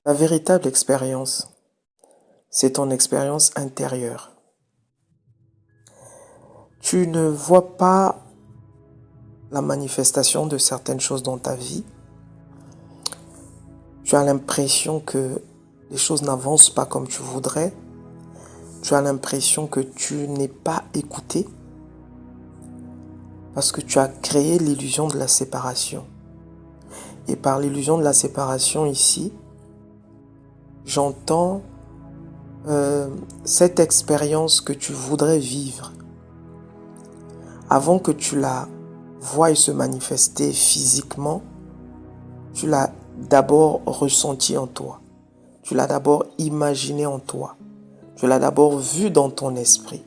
La véritable expérience, c'est ton expérience intérieure. Tu ne vois pas la manifestation de certaines choses dans ta vie. Tu as l'impression que les choses n'avancent pas comme tu voudrais. Tu as l'impression que tu n'es pas écouté parce que tu as créé l'illusion de la séparation. Et par l'illusion de la séparation ici, j'entends cette expérience que tu voudrais vivre. Avant que tu la voies se manifester physiquement, tu l'as d'abord ressenti en toi. Tu l'as d'abord imaginé en toi. Tu l'as d'abord vu dans ton esprit.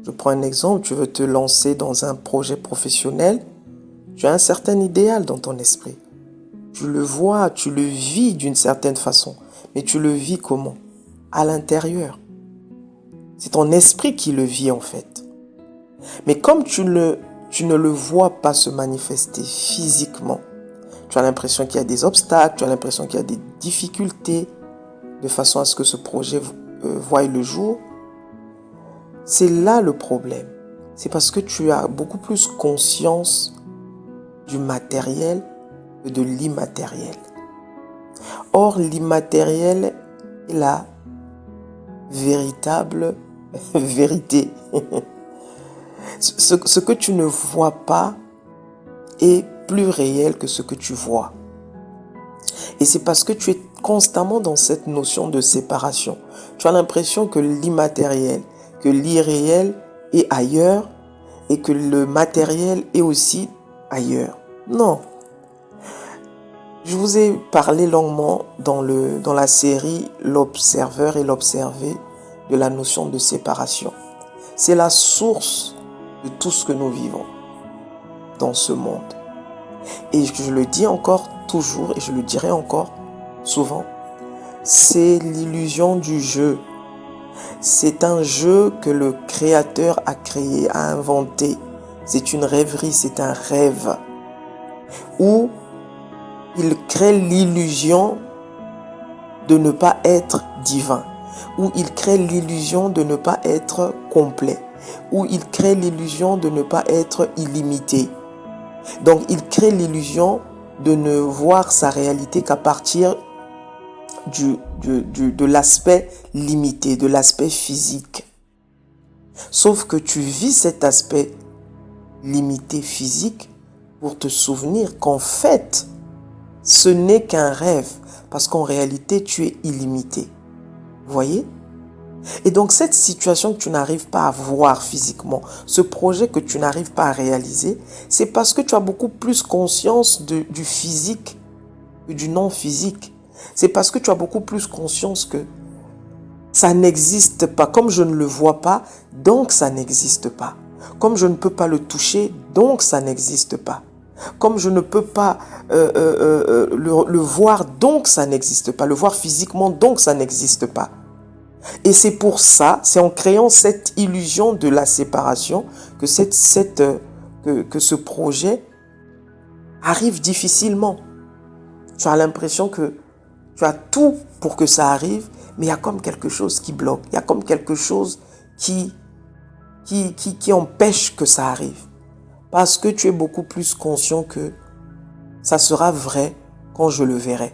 Je prends un exemple, tu veux te lancer dans un projet professionnel, tu as un certain idéal dans ton esprit. Tu le vois, tu le vis d'une certaine façon. Mais tu le vis comment? À l'intérieur. C'est ton esprit qui le vit en fait. Mais comme tu ne le vois pas se manifester physiquement, tu as l'impression qu'il y a des obstacles, tu as l'impression qu'il y a des difficultés, de façon à ce que ce projet voie le jour. C'est là le problème. C'est parce que tu as beaucoup plus conscience du matériel que de l'immatériel. Or, l'immatériel est la véritable vérité. Ce que tu ne vois pas est plus réel que ce que tu vois. Et c'est parce que tu es constamment dans cette notion de séparation. Tu as l'impression que l'immatériel, que l'irréel est ailleurs et que le matériel est aussi ailleurs. Non. Je vous ai parlé longuement dans la série L'Observeur et l'Observé de la notion de séparation. C'est la source de tout ce que nous vivons dans ce monde. Et je le dis encore toujours et je le dirai encore souvent, c'est l'illusion du jeu. C'est un jeu que le créateur a créé, a inventé. C'est une rêverie, c'est un rêve où il crée l'illusion de ne pas être divin, où il crée l'illusion de ne pas être complet, où il crée l'illusion de ne pas être illimité. Donc il crée l'illusion de ne voir sa réalité qu'à partir de l'aspect limité, de l'aspect physique. Sauf que tu vis cet aspect limité physique pour te souvenir qu'en fait, ce n'est qu'un rêve, parce qu'en réalité, tu es illimité. Vous voyez? Et donc cette situation que tu n'arrives pas à voir physiquement, ce projet que tu n'arrives pas à réaliser, c'est parce que tu as beaucoup plus conscience du physique que du non-physique. C'est parce que tu as beaucoup plus conscience que ça n'existe pas. Comme je ne le vois pas, donc ça n'existe pas. Comme je ne peux pas le toucher, donc ça n'existe pas. Comme je ne peux pas le voir, donc ça n'existe pas. Le voir physiquement, donc ça n'existe pas. Et c'est pour ça, c'est en créant cette illusion de la séparation que, que ce projet arrive difficilement. Tu as l'impression que tu as tout pour que ça arrive, mais il y a comme quelque chose qui bloque. Il y a comme quelque chose qui empêche que ça arrive. Parce que tu es beaucoup plus conscient que ça sera vrai quand je le verrai.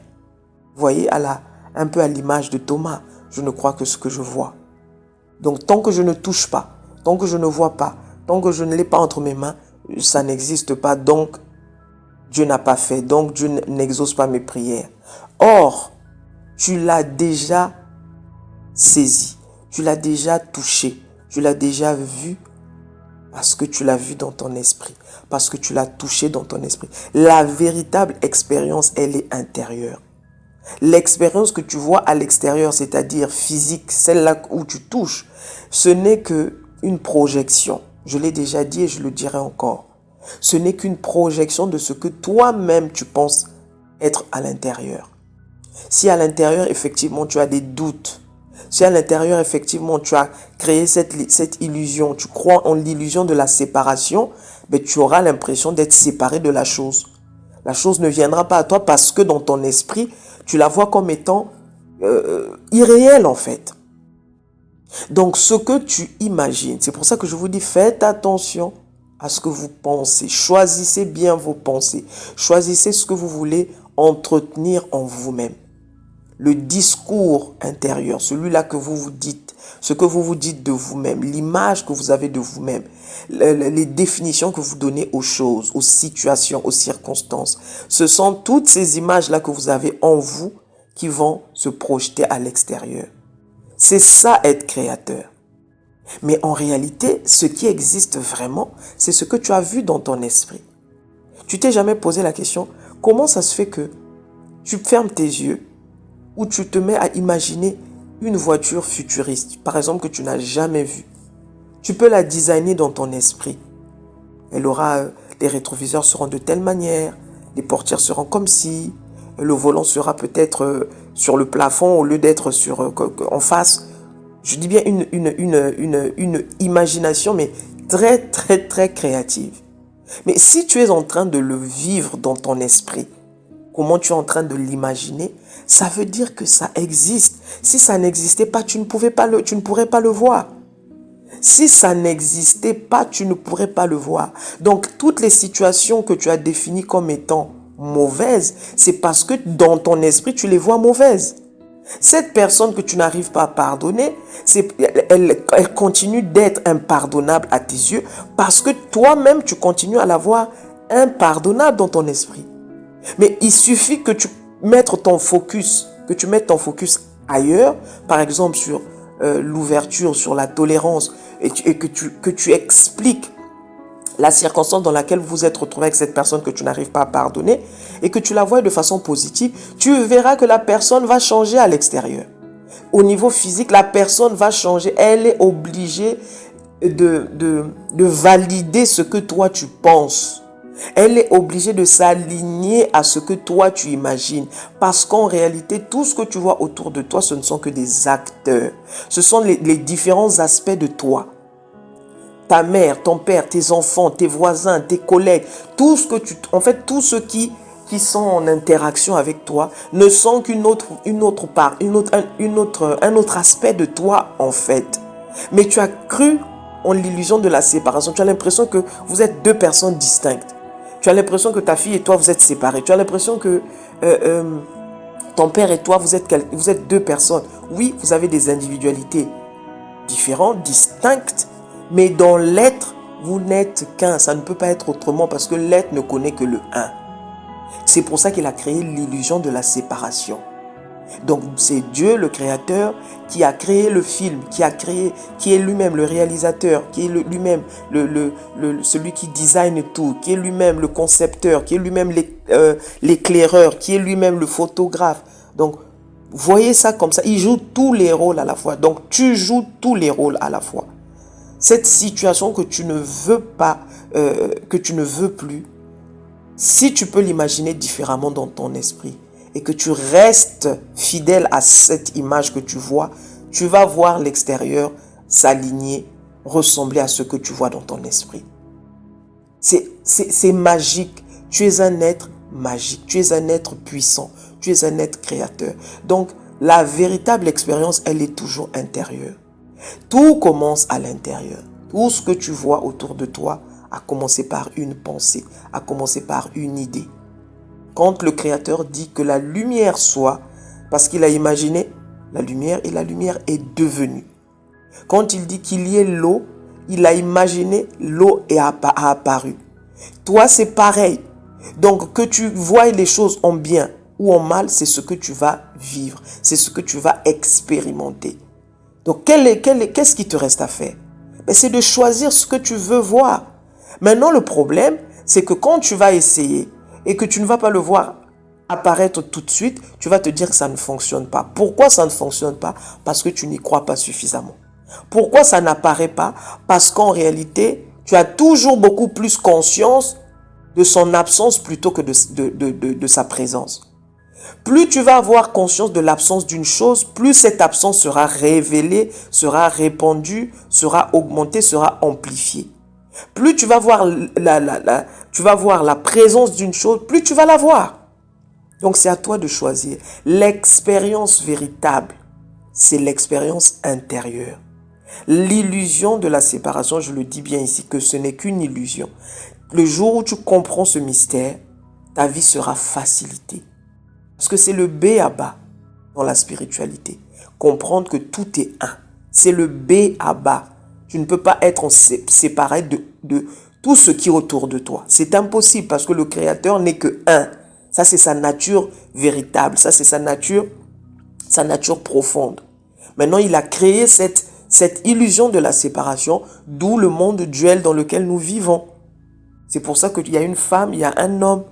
Vous voyez, un peu à l'image de Thomas, je ne crois que ce que je vois. Donc tant que je ne touche pas, tant que je ne vois pas, tant que je ne l'ai pas entre mes mains, ça n'existe pas. Donc Dieu n'a pas fait, donc Dieu n'exauce pas mes prières. Or, tu l'as déjà saisi, tu l'as déjà touché, tu l'as déjà vu parce que tu l'as vu dans ton esprit, parce que tu l'as touché dans ton esprit. La véritable expérience, elle est intérieure. L'expérience que tu vois à l'extérieur, c'est-à-dire physique, celle-là où tu touches, ce n'est qu'une projection. Je l'ai déjà dit et je le dirai encore. Ce n'est qu'une projection de ce que toi-même tu penses être à l'intérieur. Si à l'intérieur, effectivement, tu as des doutes, si à l'intérieur, effectivement, tu as créé cette illusion, tu crois en l'illusion de la séparation, ben, tu auras l'impression d'être séparé de la chose. La chose ne viendra pas à toi parce que dans ton esprit, Tu la vois comme étant irréelle en fait. Donc ce que tu imagines, c'est pour ça que je vous dis, faites attention à ce que vous pensez. Choisissez bien vos pensées. Choisissez ce que vous voulez entretenir en vous-même. Le discours intérieur, celui-là que vous vous dites, ce que vous vous dites de vous-même, l'image que vous avez de vous-même, les définitions que vous donnez aux choses, aux situations, aux circonstances. Ce sont toutes ces images-là que vous avez en vous qui vont se projeter à l'extérieur. C'est ça être créateur. Mais en réalité, ce qui existe vraiment, c'est ce que tu as vu dans ton esprit. Tu t'es jamais posé la question, comment ça se fait que tu fermes tes yeux ou tu te mets à imaginer une voiture futuriste, par exemple, que tu n'as jamais vue. Tu peux la designer dans ton esprit. Elle aura, les rétroviseurs seront de telle manière, les portières seront comme ci, le volant sera peut-être sur le plafond au lieu d'être en face. Je dis bien une imagination, mais très, très, très créative. Mais si tu es en train de le vivre dans ton esprit, comment tu es en train de l'imaginer, ça veut dire que ça existe. Si ça n'existait pas, tu ne pourrais pas le voir. Si ça n'existait pas, tu ne pourrais pas le voir. Donc, toutes les situations que tu as définies comme étant mauvaises, c'est parce que dans ton esprit, tu les vois mauvaises. Cette personne que tu n'arrives pas à pardonner, elle continue d'être impardonnable à tes yeux parce que toi-même, tu continues à la voir impardonnable dans ton esprit. Mais il suffit que tu mettes ton focus ailleurs, par exemple sur l'ouverture, sur la tolérance, et que tu expliques la circonstance dans laquelle vous vous êtes retrouvé avec cette personne que tu n'arrives pas à pardonner, et que tu la vois de façon positive, tu verras que la personne va changer à l'extérieur. Au niveau physique, la personne va changer. Elle est obligée de valider ce que toi tu penses. Elle est obligée de s'aligner à ce que toi tu imagines. Parce qu'en réalité, tout ce que tu vois autour de toi, ce ne sont que des acteurs. Ce sont les différents aspects de toi. Ta mère, ton père, tes enfants, tes voisins, tes collègues, tout ce que tous ceux qui sont en interaction avec toi ne sont qu'une autre part, un autre aspect de toi en fait. Mais tu as cru en l'illusion de la séparation. Tu as l'impression que vous êtes deux personnes distinctes. Tu as l'impression que ta fille et toi, vous êtes séparés. Tu as l'impression que ton père et toi, vous êtes deux personnes. Oui, vous avez des individualités différentes, distinctes, mais dans l'être, vous n'êtes qu'un. Ça ne peut pas être autrement parce que l'être ne connaît que le un. C'est pour ça qu'il a créé l'illusion de la séparation. Donc c'est Dieu le créateur qui a créé le film, qui est lui-même le réalisateur, qui est lui-même celui qui design tout, qui est lui-même le concepteur, qui est lui-même l'éclaireur, qui est lui-même le photographe. Donc voyez ça comme ça, il joue tous les rôles à la fois. Donc tu joues tous les rôles à la fois. Cette situation que tu ne veux pas, que tu ne veux plus, si tu peux l'imaginer différemment dans ton esprit et que tu restes fidèle à cette image que tu vois, tu vas voir l'extérieur s'aligner, ressembler à ce que tu vois dans ton esprit. C'est magique. Tu es un être magique. Tu es un être puissant. Tu es un être créateur. Donc, la véritable expérience, elle est toujours intérieure. Tout commence à l'intérieur. Tout ce que tu vois autour de toi a commencé par une pensée, a commencé par une idée. Quand le Créateur dit que la lumière soit, parce qu'il a imaginé la lumière et la lumière est devenue. Quand il dit qu'il y ait l'eau, il a imaginé l'eau et a apparu. Toi, c'est pareil. Donc, que tu vois les choses en bien ou en mal, c'est ce que tu vas vivre. C'est ce que tu vas expérimenter. Donc, qu'est-ce qui te reste à faire? C'est de choisir ce que tu veux voir. Maintenant, le problème, c'est que quand tu vas essayer et que tu ne vas pas le voir apparaître tout de suite, tu vas te dire que ça ne fonctionne pas. Pourquoi ça ne fonctionne pas? Parce que tu n'y crois pas suffisamment. Pourquoi ça n'apparaît pas? Parce qu'en réalité, tu as toujours beaucoup plus conscience de son absence plutôt que de sa présence. Plus tu vas avoir conscience de l'absence d'une chose, plus cette absence sera révélée, sera répandue, sera augmentée, sera amplifiée. Plus tu vas voir la présence d'une chose, plus tu vas la voir. Donc c'est à toi de choisir. L'expérience véritable, c'est l'expérience intérieure. L'illusion de la séparation, je le dis bien ici, que ce n'est qu'une illusion. Le jour où tu comprends ce mystère, ta vie sera facilitée. Parce que c'est le B à bas dans la spiritualité. Comprendre que tout est un. C'est le B à bas. Tu ne peux pas être séparé de tout ce qui est autour de toi. C'est impossible parce que le Créateur n'est que un. Ça, c'est sa nature véritable. Ça, c'est sa nature profonde. Maintenant, il a créé cette illusion de la séparation, d'où le monde duel dans lequel nous vivons. C'est pour ça qu'il y a une femme, il y a un homme.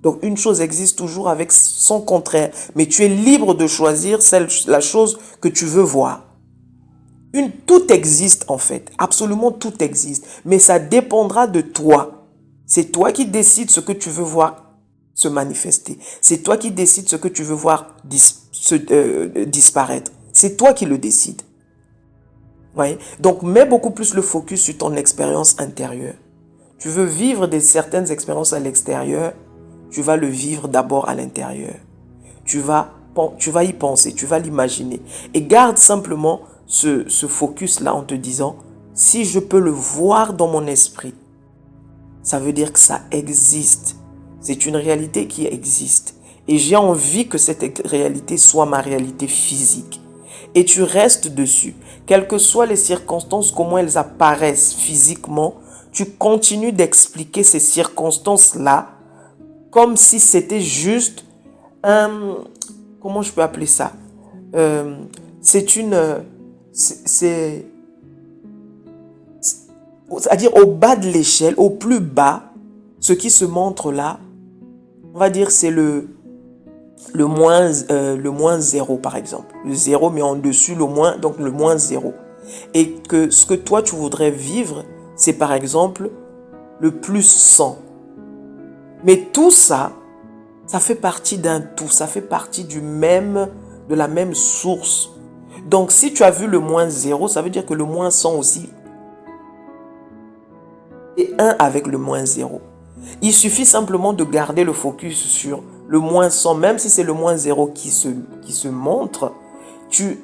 Donc, une chose existe toujours avec son contraire. Mais tu es libre de choisir la chose que tu veux voir. Tout existe en fait. Absolument tout existe. Mais ça dépendra de toi. C'est toi qui décides ce que tu veux voir se manifester. C'est toi qui décides ce que tu veux voir disparaître. C'est toi qui le décides. Ouais. Donc, mets beaucoup plus le focus sur ton expérience intérieure. Tu veux vivre certaines expériences à l'extérieur, tu vas le vivre d'abord à l'intérieur. Tu vas y penser, tu vas l'imaginer. Et garde simplement ce focus-là en te disant, si je peux le voir dans mon esprit, ça veut dire que ça existe. C'est une réalité qui existe. Et j'ai envie que cette réalité soit ma réalité physique. Et tu restes dessus. Quelles que soient les circonstances, comment elles apparaissent physiquement, tu continues d'expliquer ces circonstances-là comme si c'était juste comment je peux appeler ça? C'est-à-dire au bas de l'échelle, au plus bas, ce qui se montre là, on va dire c'est le moins 0 par exemple. Le 0 mais en dessus le moins, donc le moins 0. Et que ce que toi tu voudrais vivre, c'est par exemple le plus 100. Mais tout ça, ça fait partie d'un tout, ça fait partie de la même source. Donc si tu as vu le moins 0, ça veut dire que le moins 100 aussi est 1 avec le moins 0. Il suffit simplement de garder le focus sur le moins 100, même si c'est le moins 0 qui se montre. Tu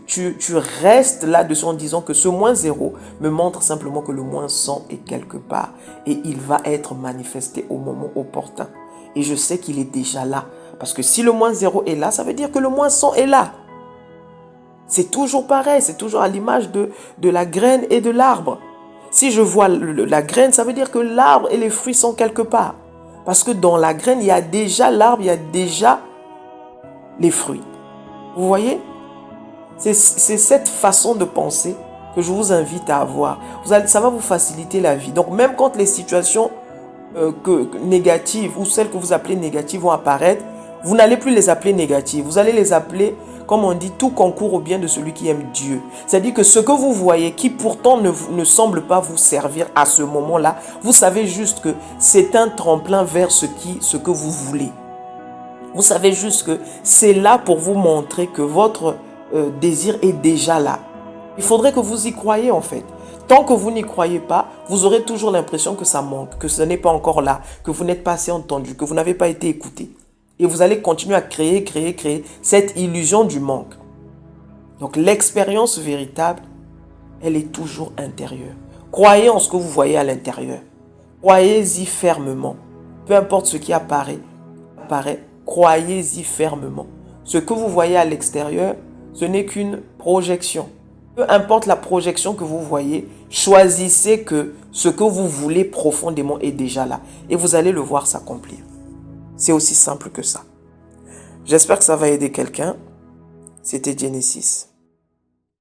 restes là-dessus en disant que ce moins 0 me montre simplement que le moins 100 est quelque part et il va être manifesté au moment opportun. Et je sais qu'il est déjà là. Parce que si le moins 0 est là, ça veut dire que le moins 100 est là. C'est toujours pareil, c'est toujours à l'image de la graine et de l'arbre. Si je vois la graine, ça veut dire que l'arbre et les fruits sont quelque part. Parce que dans la graine, il y a déjà l'arbre, il y a déjà les fruits. Vous voyez ? C'est cette façon de penser que je vous invite à avoir. Ça va vous faciliter la vie. Donc même quand les situations négatives ou celles que vous appelez négatives vont apparaître, vous n'allez plus les appeler négatives. Vous allez les appeler, comme on dit, tout concourt au bien de celui qui aime Dieu. C'est-à-dire que ce que vous voyez, qui pourtant ne semble pas vous servir à ce moment-là, vous savez juste que c'est un tremplin vers ce que vous voulez. Vous savez juste que c'est là pour vous montrer que votre désir est déjà là. Il faudrait que vous y croyiez en fait. Tant que vous n'y croyez pas, vous aurez toujours l'impression que ça manque, que ce n'est pas encore là, que vous n'êtes pas assez entendu, que vous n'avez pas été écouté. Et vous allez continuer à créer cette illusion du manque. Donc l'expérience véritable, elle est toujours intérieure. Croyez en ce que vous voyez à l'intérieur. Croyez-y fermement. Peu importe ce qui apparaît, croyez-y fermement. Ce que vous voyez à l'extérieur, ce n'est qu'une projection. Peu importe la projection que vous voyez, choisissez que ce que vous voulez profondément est déjà là. Et vous allez le voir s'accomplir. C'est aussi simple que ça. J'espère que ça va aider quelqu'un. C'était Genesis.